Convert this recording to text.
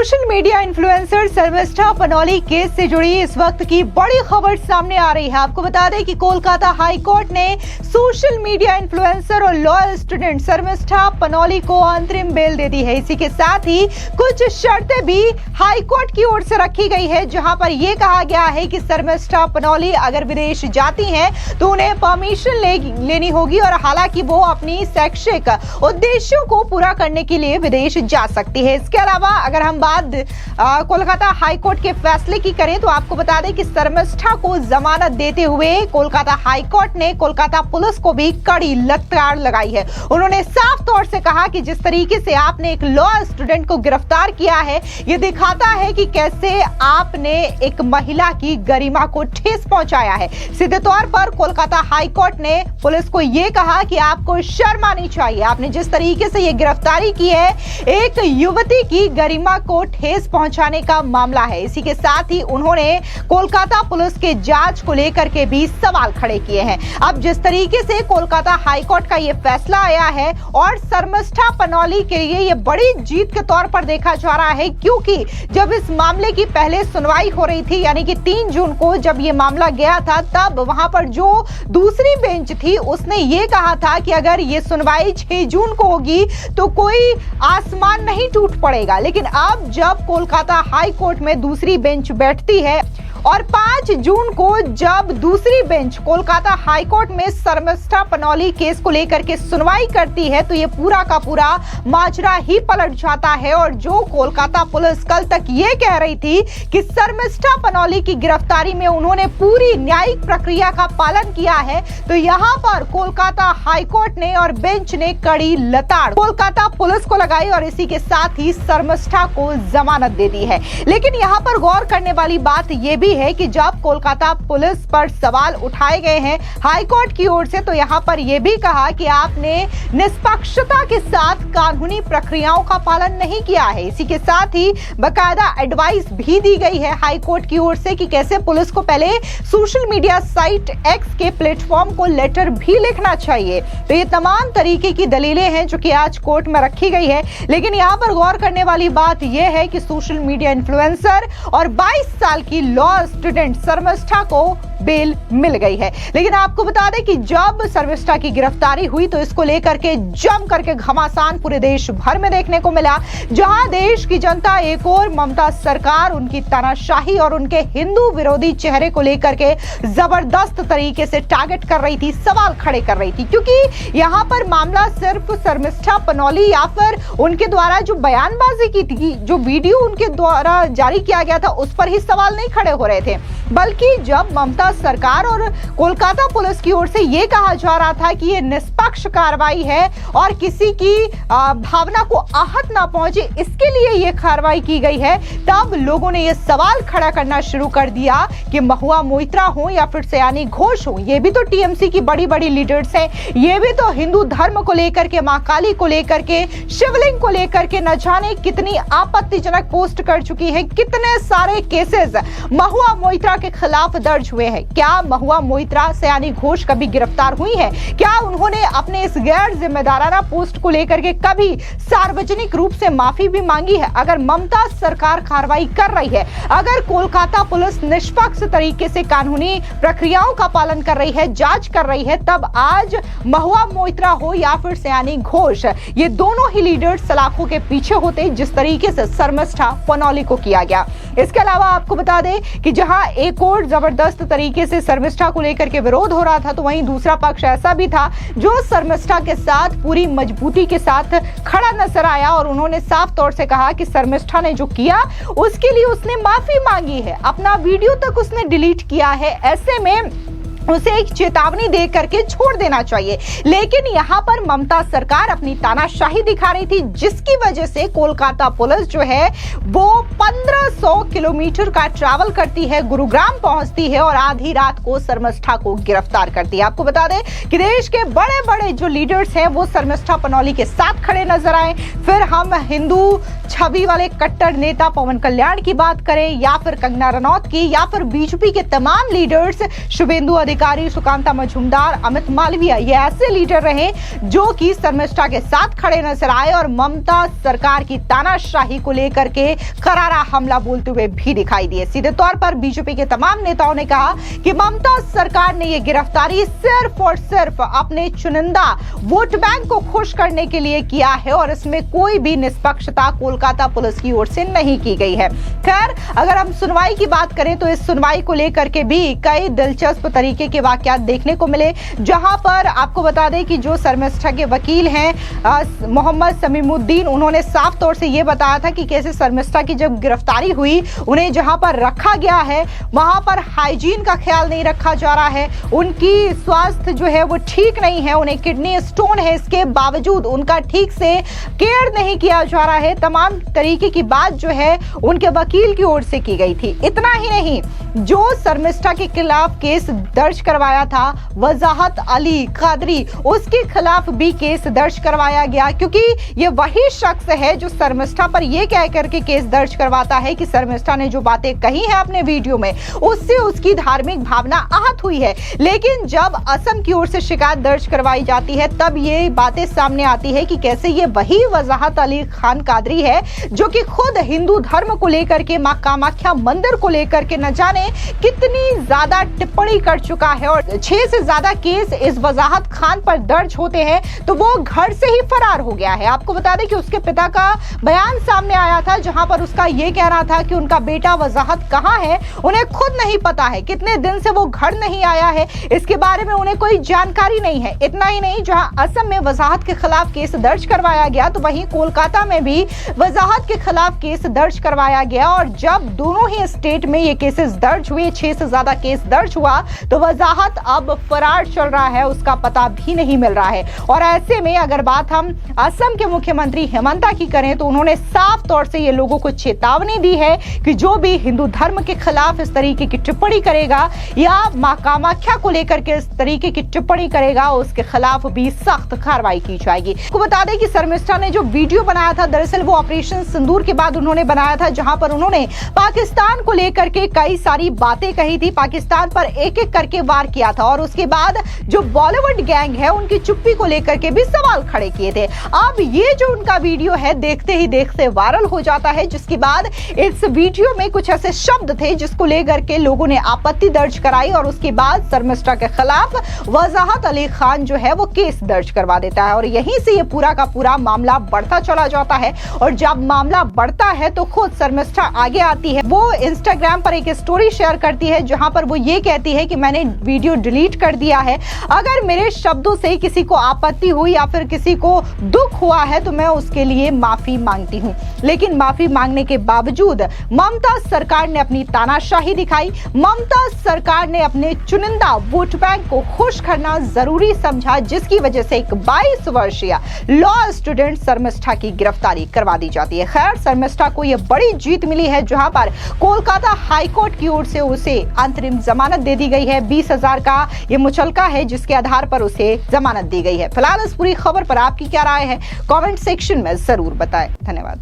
Social media influencer Sharmistha Panoli case से जुड़ी इस वक्त की बड़ी खबर सामने आ रही है। आपको बता दें कि कोलकाता हाई कोर्ट ने सोशल मीडिया इन्फ्लुएंसर और लॉ स्टूडेंट शर्मिष्ठा पनौली को अंतरिम बेल दे दी है। इसी के साथ ही कुछ शर्तें भी हाई कोर्ट की ओर से रखी गई है, जहां पर यह कहा गया है कि शर्मिष्ठा पनौली अगर विदेश जाती हैं तो उन्हें परमिशन लेनी होगी और हालांकि वो अपनी शैक्षिक उद्देश्यों को पूरा करने के लिए विदेश जा सकती है। इसके अलावा अगर हम बात कोलकाता हाई कोर्ट के फैसले की करें तो आपको बता दें कि शर्मिष्ठा को जमानत देते हुए कोलकाता हाई कोर्ट ने कोलकाता पुलिस को भी कड़ी लताड़ लगाई है। उन्होंने साफ तौर से कहा कि जिस तरीके से आपने एक लॉ स्टूडेंट को गिरफ्तार किया है, यह दिखाता है कि कैसे आपने एक महिला की गरिमा को ठेस पहुंचाया है। सीधे तौर पर कोलकाता हाई कोर्ट ने पुलिस को यह कहा कि आपको शर्म आनी चाहिए। आपने जिस तरीके से यह गिरफ्तारी की है, एक युवती की गरिमा को ठेस पहुंचाने का मामला है। इसी के साथ ही उन्होंने कोलकाता पुलिस के जांच को लेकर के भी सवाल खड़े किए हैं। अब जिस तरीके से कोलकाता हाई कोर्ट का यह फैसला आया है और शर्मिष्ठा पनौली के लिए यह बड़ी जीत के तौर पर देखा जा रहा है, क्योंकि जब इस मामले की पहले सुनवाई हो रही थी, यानी कि 3 जून को जब यह मामला गया था, तब वहां पर जो दूसरी बेंच थी उसने ये कहा था कि अगर ये सुनवाई 6 जून को होगी तो कोई आसमान नहीं टूट पड़ेगा। लेकिन अब जब कोलकाता हाई कोर्ट में दूसरी बेंच बैठती है और 5 जून को जब दूसरी बेंच कोलकाता हाई कोर्ट में शर्मिष्ठा पनौली केस को लेकर के सुनवाई करती है, तो ये पूरा का पूरा माजरा ही पलट जाता है। और जो कोलकाता पुलिस कल तक ये कह रही थी कि शर्मिष्ठा पनौली की गिरफ्तारी में उन्होंने पूरी न्यायिक प्रक्रिया का पालन किया है, तो यहां पर कोलकाता हाई कोर्ट ने और बेंच ने कड़ी लताड़ कोलकाता पुलिस को लगाई और इसी के साथ ही शर्मिष्ठा को जमानत दे दी है। लेकिन यहां पर गौर करने वाली बात यह भी है कि जब कोलकाता पुलिस पर सवाल उठाए गए हैं हाई कोर्ट की ओर से, तो यहां पर यह भी कहा कि आपने निष्पक्षता के साथ कानूनी प्रक्रियाओं का पालन नहीं किया है। इसी के साथ ही बाकायदा एडवाइस भी दी गई है हाई कोर्ट की ओर से कि कैसे पुलिस को पहले सोशल मीडिया साइट एक्स के प्लेटफॉर्म को लेटर भी लिखना चाहिए। तो ये तमाम तरीके की दलीलें हैं जो कि आज कोर्ट में रखी गई है। लेकिन यहां पर गौर करने वाली बात यह है कि सोशल मीडिया इन्फ्लुएंसर और 22 साल की लॉ स्टूडेंट शर्मिष्ठा को बेल मिल गई है। लेकिन आपको बता दें कि जब शर्मिष्ठा की गिरफ्तारी हुई तो इसको लेकर के जम करके घमासान पूरे देश भर में देखने को मिला, जहां देश की जनता एक और ममता सरकार उनकी तानाशाही और उनके हिंदू विरोधी चेहरे को लेकर के जबरदस्त तरीके से टारगेट कर रही थी, सवाल खड़े कर रही थी। क्योंकि यहां पर मामला सिर्फ शर्मिष्ठा पनौली या फिर उनके द्वारा जो बयानबाजी की थी, जो वीडियो उनके द्वारा जारी किया गया था, उस पर ही सवाल नहीं खड़े हो रहे थे, बल्कि जब ममता सरकार और कोलकाता पुलिस की ओर से यह कहा जा रहा था कि यह निष्पक्ष कार्रवाई है और किसी की भावना को आहत ना पहुंचे, इसके लिए यह कार्रवाई की गई है, तब लोगों ने यह सवाल खड़ा करना शुरू कर दिया कि महुआ मोइत्रा हो या फिर सयानी घोष हो, ये भी तो टीएमसी की बड़ी बड़ी लीडर्स हैं, ये भी तो हिंदू धर्म को लेकर के, मां काली को लेकर के, शिवलिंग को लेकर के न जाने कितनी आपत्तिजनक पोस्ट कर चुकी है, कितने सारे केसेस महुआ मोइत्रा के खिलाफ दर्ज हुए हैं। क्या महुआ मोइत्रा सयानी घोष कभी गिरफ्तार हुई है? क्या उन्होंने अपने इस गैर जिम्मेदाराना पोस्ट को लेकर के कभी सार्वजनिक रूप से माफी भी मांगी है? अगर ममता सरकार कार्रवाई कर रही है, अगर कोलकाता पुलिस निष्पक्ष तरीके से कानूनी प्रक्रियाओं का पालन कर रही है, जांच कर रही है, तब आज महुआ मोइत्रा हो या फिर सयानी घोष, ये दोनों ही लीडर सलाखों के पीछे होते जिस तरीके से शर्मिष्ठा पनौली को किया गया। इसके अलावा आपको बता दें कि जहां एक और जबरदस्त तरीके से शर्मिष्ठा को लेकर के विरोध हो रहा था, तो वहीं दूसरा पक्ष ऐसा भी था जो शर्मिष्ठा के साथ पूरी मजबूती के साथ खड़ा नजर आया और उन्होंने साफ तौर से कहा कि शर्मिष्ठा ने जो किया उसके लिए उसने माफी मांगी है, अपना वीडियो तक उसने डिलीट किया है, ऐसे में उसे एक चेतावनी दे करके छोड़ देना चाहिए। लेकिन यहां पर ममता सरकार अपनी तानाशाही दिखा रही थी, जिसकी वजह से कोलकाता पुलिस जो है वो 1500 किलोमीटर का ट्रैवल करती है, गुरुग्राम पहुंचती है और आधी रात को शर्मिष्ठा को गिरफ्तार करती है। आपको बता दें कि देश के बड़े बड़े जो लीडर्स हैं वो शर्मिष्ठा पनौली के साथ खड़े नजर आए। फिर हम हिंदू छवि वाले कट्टर नेता पवन कल्याण की बात करें या फिर कंगना रनौत की या फिर बीजेपी के तमाम लीडर्स, शुभेंदु अधिकारी सुकांता मजूमदार, अमित मालवीय ये ऐसे लीडर रहे जो कि शर्मिष्ठा के साथ खड़े नजर आए और ममता सरकार की तानाशाही को लेकर के करारा हमला बोलते हुए भी दिखाई दिए। सीधे तौर पर बीजेपी के तमाम नेताओं ने कहा कि ममता सरकार ने ये गिरफ्तारी सिर्फ और सिर्फ अपने चुनिंदा वोट बैंक को खुश करने के लिए किया है और इसमें कोई भी निष्पक्षता कोलकाता पुलिस की ओर से नहीं की गई है। खैर, अगर हम सुनवाई की बात करें तो इस सुनवाई को लेकर के भी कई दिलचस्प तरीके के वाकयात देखने को मिले, जहां पर आपको बता दें कि जो शर्मिष्ठा के वकील हैं मोहम्मद समीमुद्दीन, उन्होंने साफ तौर से यह बताया था कि कैसे शर्मिष्ठा की जब गिरफ्तारी हुई उन्हें जहां पर रखा गया है वहां पर हाइजीन का ख्याल नहीं रखा जा रहा है, उनकी स्वास्थ्य जो है वो ठीक नहीं है, उन्हें किडनी स्टोन है, इसके बावजूद उनका ठीक से केयर नहीं किया जा रहा है। तमाम तरीके की बात जो है उनके वकील की ओर से की गई थी। इतना ही नहीं, जो शर्मिष्ठा के खिलाफ केस दर्ज करवाया था वजाहत अली कादरी, उसके खिलाफ भी केस दर्ज करवाया गया, क्योंकि ये वही शख्स है जो शर्मिष्ठा पर यह कह करके केस दर्ज करवाता है कि शर्मिष्ठा ने जो बातें कही है अपने वीडियो में उससे उसकी धार्मिक भावना आहत हुई है। लेकिन जब असम की ओर से शिकायत दर्ज करवाई जाती है तब ये बातें सामने आती है कि कैसे ये वही वजाहत अली खान कादरी है जो कि खुद हिंदू धर्म को लेकर के मां कामाख्या मंदिर को लेकर के न जाने कितनी ज्यादा टिप्पणी कर चुका है और 6 से ज्यादा केस इस वजाहत खान पर दर्ज होते हैं तो वो घर से ही फरार हो गया है। आपको बता दें कि उसके पिता का बयान सामने आया था जहां पर उसका ये कहना था कि उनका बेटा वजाहत कहां है उन्हें खुद नहीं पता है, कितने दिन से वो घर नहीं आया है, इसके बारे में उन्हें कोई जानकारी नहीं है। इतना ही नहीं, जहां असम में वजाहत के खिलाफ केस दर्ज करवाया गया तो वहीं कोलकाता में भी वजाहत के खिलाफ केस दर्ज करवाया गया और जब दोनों ही स्टेट में ये केसेस दर्ज हुए, 6 से ज्यादा केस दर्ज हुआ, तो वजाहत अब फरार चल रहा है, उसका पता भी नहीं मिल रहा है। और ऐसे में अगर बात हम असम के मुख्यमंत्री हेमंता की करें तो उन्होंने साफ तौर से ये लोगों को चेतावनी दी है कि जो भी हिंदू धर्म के खिलाफ इस तरीके की टिप्पणी करेगा या मां कामाख्या को लेकर के इस तरीके की टिप्पणी करेगा उसके खिलाफ भी सख्त कार्रवाई की जाएगी। आपको बता दें कि शर्मिष्ठा ने जो वीडियो बनाया था दरअसल वो ऑपरेशन सिंदूर के बाद उन्होंने बनाया था, जहां पर उन्होंने पाकिस्तान को लेकर के कई सारी बातें कही थी, पाकिस्तान पर एक एक करके वार किया था और उसके बाद जो बॉलीवुड गैंग है उनकी चुप्पी को लेकर के भी सवाल खड़े किए थे। अब ये जो उनका वीडियो है देखते ही देखते वायरल हो जाता है, जिसके बाद इस वीडियो में कुछ ऐसे शब्द थे जिसको लेकर के लोगों ने आपत्ति दर्ज कराई और उसके बाद शर्मिष्ठा के खिलाफ वजाहत अली खान जो है वो केस दर्ज करवा देता है और यहीं से ये पूरा का पूरा मामला बढ़ता चला जाता है। और जब मामला बढ़ता है तो खुद शर्मिष्ठा आगे आती है, वो इंस्टाग्राम पर एक स्टोरी शेयर करती है जहां पर वो ये कहती है कि मैंने वीडियो डिलीट कर दिया है, अगर मेरे शब्दों से किसी को आपत्ति हुई या फिर किसी को दुख हुआ है तो मैं उसके लिए माफी मांगती हूं। लेकिन माफी मांगने के बावजूद ममता सरकार ने अपनी तानाशाही दिखाई, ममता सरकार ने अपने चुनिंदा वोट बैंक को खुश करना जरूरी समझा, जिसकी वजह से एक 22 वर्षीय लॉ स्टूडेंट शर्मिष्ठा की गिरफ्तारी करवा दी जाती है। खैर, शर्मिष्ठा को यह बड़ी जीत मिली है जहां पर कोलकाता हाईकोर्ट की ओर से उसे अंतरिम जमानत दे दी गई है। 20,000 का यह मुचलका है जिसके आधार पर उसे जमानत दी गई है। फिलहाल इस पूरी खबर पर आपकी क्या राय है कमेंट सेक्शन में जरूर बताएं। धन्यवाद।